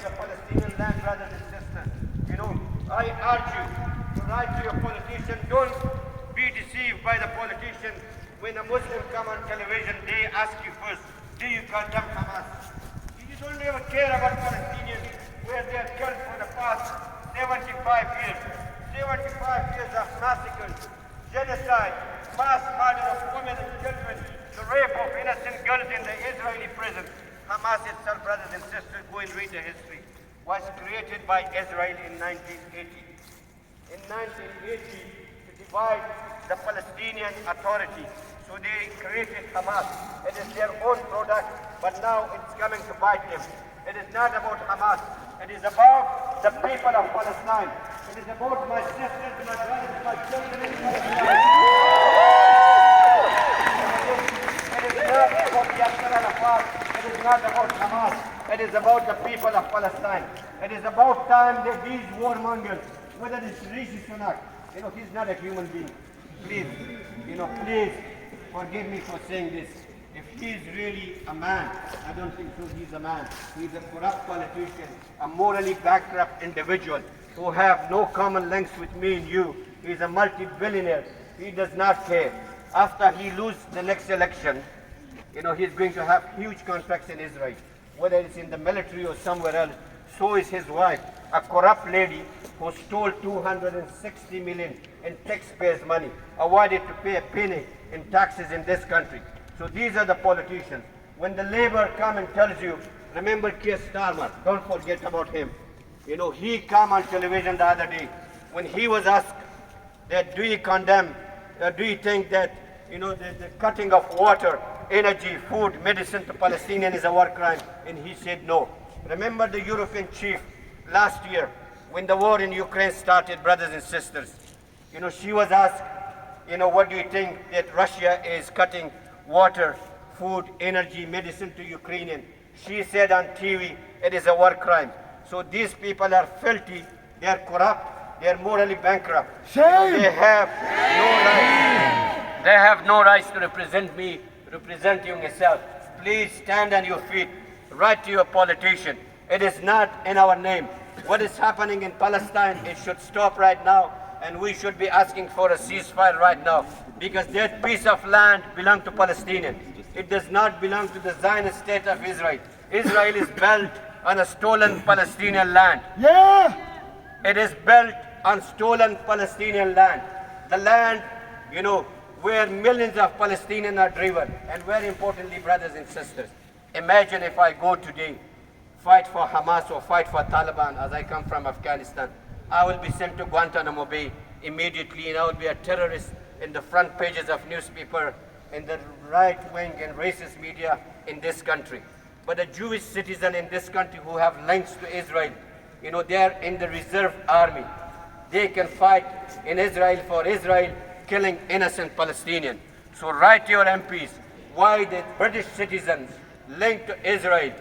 the Palestinian land, brothers and sisters. I urge you to write to your politician. Don't be deceived by the politician. When a Muslim come on television, they ask you first, do you condemn Hamas? You don't ever care about Palestinians, where they are killed for the past 75 years. 75 years of massacres, genocide, mass murder of women and children, the rape of innocent girls in the Israeli prison. Hamas itself, brothers and sisters, go and read the history, was created by Israel in 1980. In 1980, to divide the Palestinian Authority. So they created Hamas. It is their own product, but now it's coming to bite them. It is not about Hamas. It is about the people of Palestine. It is about my sisters, my brothers, my children in Palestine. It is not about Yasser Arafat. It is not about Hamas. It is about the people of Palestine. It is about time that these warmongers, whether it's Rishi Sunak, he's not a human being. Please, please forgive me for saying this. If he's really a man, I don't think so he's a man. He's a corrupt politician, a morally bankrupt individual who have no common links with me and you. He's a multi-billionaire. He does not care. After he loses the next election, he's going to have huge contracts in Israel, whether it's in the military or somewhere else. So is his wife, a corrupt lady who stole 260 million in taxpayers' money, avoided to pay a penny in taxes in this country. So these are the politicians. When the Labour come and tells you, remember Keir Starmer, don't forget about him. He came on television the other day when he was asked that do you condemn, do you think that the cutting of water, energy, food, medicine to Palestinians is a war crime? And he said no. Remember the European chief last year when the war in Ukraine started, brothers and sisters. She was asked, what do you think that Russia is cutting water, food, energy, medicine to Ukrainians? She said on TV, it is a war crime. So these people are filthy, they are corrupt, they are morally bankrupt. They have no rights. They have no rights to represent me, represent you yourself. Please stand on your feet. Write to your politician. It is not in our name. What is happening in Palestine, it should stop right now, and we should be asking for a ceasefire right now, because that piece of land belongs to Palestinians. It does not belong to the Zionist state of Israel. Israel is built on a stolen Palestinian land. Yeah! It is built on stolen Palestinian land. The land, where millions of Palestinians are driven. And very importantly, brothers and sisters, imagine if I go today, fight for Hamas or fight for Taliban, as I come from Afghanistan. I will be sent to Guantanamo Bay immediately, and I will be a terrorist in the front pages of newspaper, in the right-wing and racist media in this country. But a Jewish citizen in this country who have links to Israel, they are in the reserve army. They can fight in Israel for Israel, killing innocent Palestinians. So write to your MPs why the British citizens linked to Israel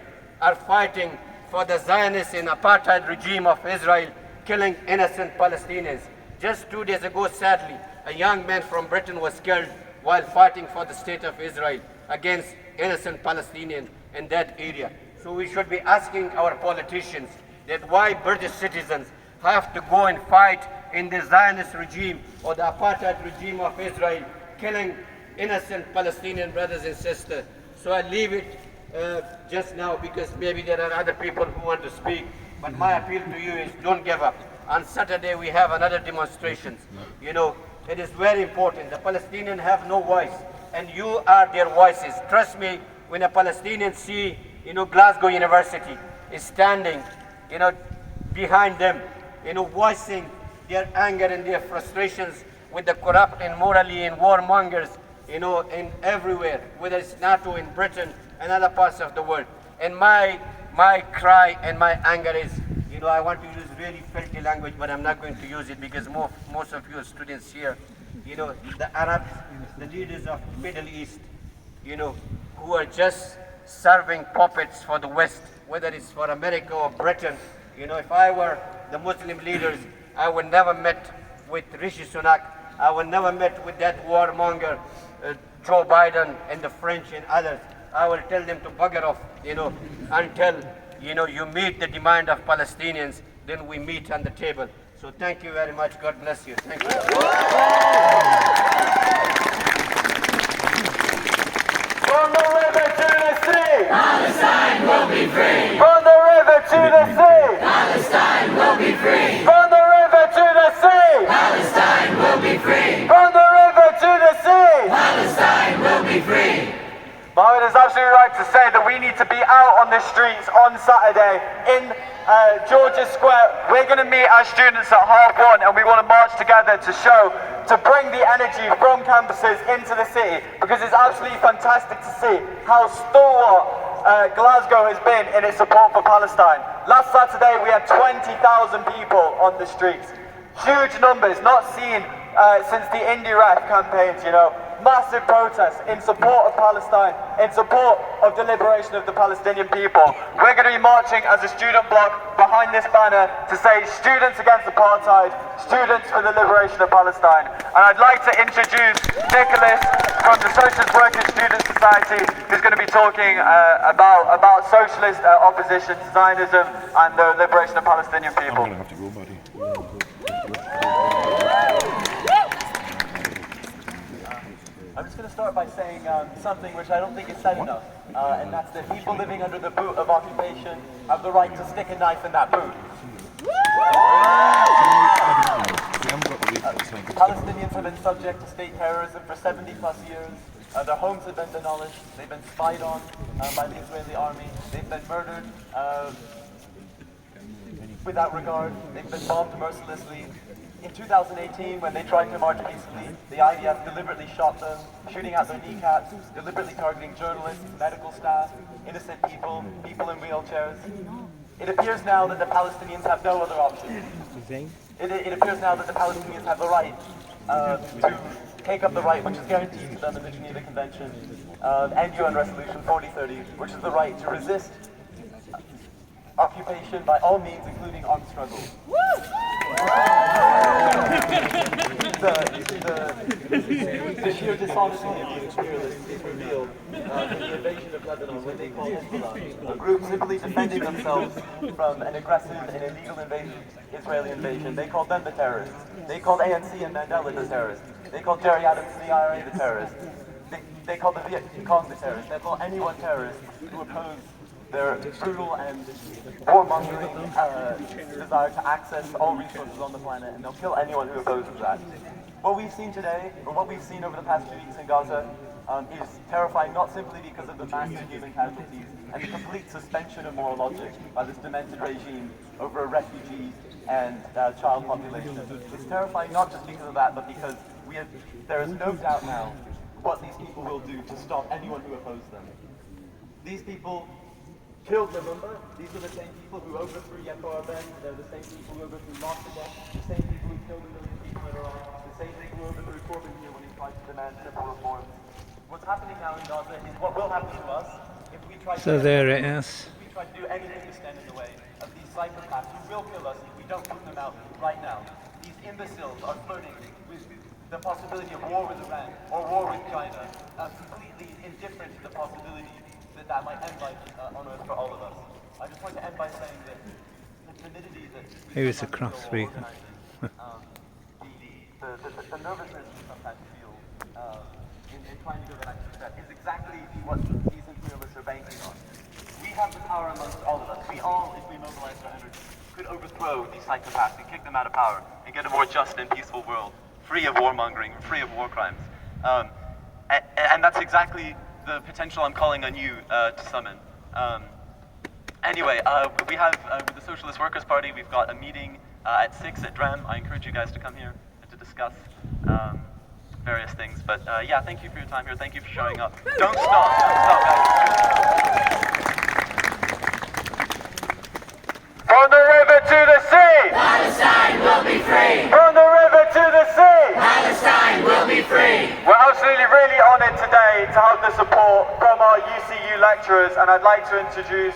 are fighting for the Zionist and apartheid regime of Israel, killing innocent Palestinians. Just 2 days ago, sadly, a young man from Britain was killed while fighting for the state of Israel against innocent Palestinians in that area. So we should be asking our politicians that why British citizens have to go and fight in the Zionist regime or the apartheid regime of Israel, killing innocent Palestinian brothers and sisters. So I leave it just now, because maybe there are other people who want to speak. But my appeal to you is don't give up. On Saturday we have another demonstrations. It is very important. The Palestinians have no voice, and you are their voices. Trust me, when a Palestinian see, Glasgow University is standing, behind them, voicing their anger and their frustrations with the corrupt and morally and warmongers, in everywhere, whether it's NATO in Britain and other parts of the world. And my cry and my anger is, I want to use really filthy language, but I'm not going to use it because most of you students here, the Arabs, the leaders of Middle East, who are just serving puppets for the West, whether it's for America or Britain. If I were the Muslim leaders, I would never met with Rishi Sunak. I would never met with that warmonger, Joe Biden and the French and others. I will tell them to bugger off, until you meet the demand of Palestinians, then we meet on the table. So thank you very much. God bless you. Thank you. From the river to the sea, Palestine will be free. from the river to the sea, Palestine will be free. from the river to the sea, Palestine will be free. from the river to the sea. Palestine will be free. Mohammed is absolutely right to say that we need to be out on the streets on Saturday in Georgia Square. We're going to meet our students at 1:30 and we want to march together to bring the energy from campuses into the city, because it's absolutely fantastic to see how stalwart Glasgow has been in its support for Palestine. Last Saturday we had 20,000 people on the streets. Huge numbers, not seen since the Indie-Ref campaigns, massive protests in support of Palestine, in support of the liberation of the Palestinian people. We're going to be marching as a student bloc behind this banner to say students against apartheid, students for the liberation of Palestine. And I'd like to introduce Nicholas from the Socialist Workers Student Society, who's going to be talking about socialist opposition to Zionism and the liberation of Palestinian people. I'm gonna have to go, buddy. I'm just going to start by saying something which I don't think is said enough, and that's that people living under the boot of occupation have the right to stick a knife in that boot. Palestinians have been subject to state terrorism for 70 plus years. Their homes have been demolished, they've been spied on by the Israeli army, they've been murdered without regard, they've been bombed mercilessly. In 2018, when they tried to march peacefully, the IDF deliberately shot them, shooting out their kneecaps, deliberately targeting journalists, medical staff, innocent people, people in wheelchairs. It appears now that the Palestinians have no other option. It appears now that the Palestinians have the right to take up the right which is guaranteed to them in the Geneva Convention and UN Resolution 4030, which is the right to resist occupation by all means, including armed struggle. The sheer dishonesty of these imperialists is revealed in the invasion of Lebanon, when they call Hezbollah, a group simply defending themselves from an aggressive and illegal Israeli invasion. They called them the terrorists. They called ANC and Mandela the terrorists. They called Jerry Adams and the IRA the terrorists. They called the Viet Cong the terrorists. They call anyone terrorist who oppose their brutal and warmongering desire to access all resources on the planet, and they'll kill anyone who opposes that. What we've seen today, or what we've seen over the past few weeks in Gaza, is terrifying, not simply because of the massive human casualties and the complete suspension of moral logic by this demented regime over a refugee and child population. It's terrifying not just because of that, but because there is no doubt now what these people will do to stop anyone who opposes them. These people killed Lumumba. These are the same people who overthrew Yekor Ben. They're the same people who overthrew Mossadegh. The same people who killed a million people in Iraq. The same people who overthrew Corbyn here when he tried to demand civil reforms. What's happening now in Gaza is what will happen to us if we try to do anything to stand in the way of these psychopaths who will kill us if we don't put them out right now. These imbeciles are flirting with the possibility of war with Iran or war with China, completely indifferent to the possibility that might end life on Earth for all of us. I just want to end by saying that the timidity that He was a crossbreeder. the nervousness we sometimes feel in trying to go the next step is exactly what these imperialists are banking on. We have the power amongst all of us. We all, if we mobilize our energy, could overthrow these psychopaths and kick them out of power and get a more just and peaceful world, free of warmongering, free of war crimes. And that's exactly the potential I'm calling on you to summon. Anyway, we have, with the Socialist Workers' Party, we've got a meeting at 6 at DREM. I encourage you guys to come here and to discuss various things. But yeah, thank you for your time here. Thank you for showing up. Don't stop, guys. From the river to the sea! Palestine will be free. From the river to the sea! Palestine will be free. We're absolutely really honoured today to have the support from our UCU lecturers, and I'd like to introduce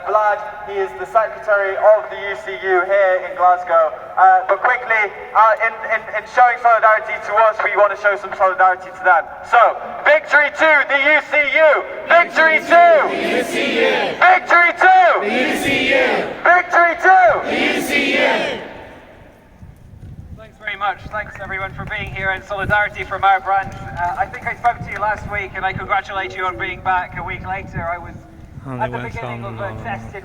Vlad. He is the secretary of the UCU here in Glasgow. But quickly, in showing solidarity to us, we want to show some solidarity to them. So, victory to the UCU! Victory to The UCU! Victory to The UCU! Victory to The UCU! Thanks very much. Thanks everyone for being here in solidarity from our brand. I think I spoke to you last week and I congratulate you on being back a week later. I was at the beginning of a test in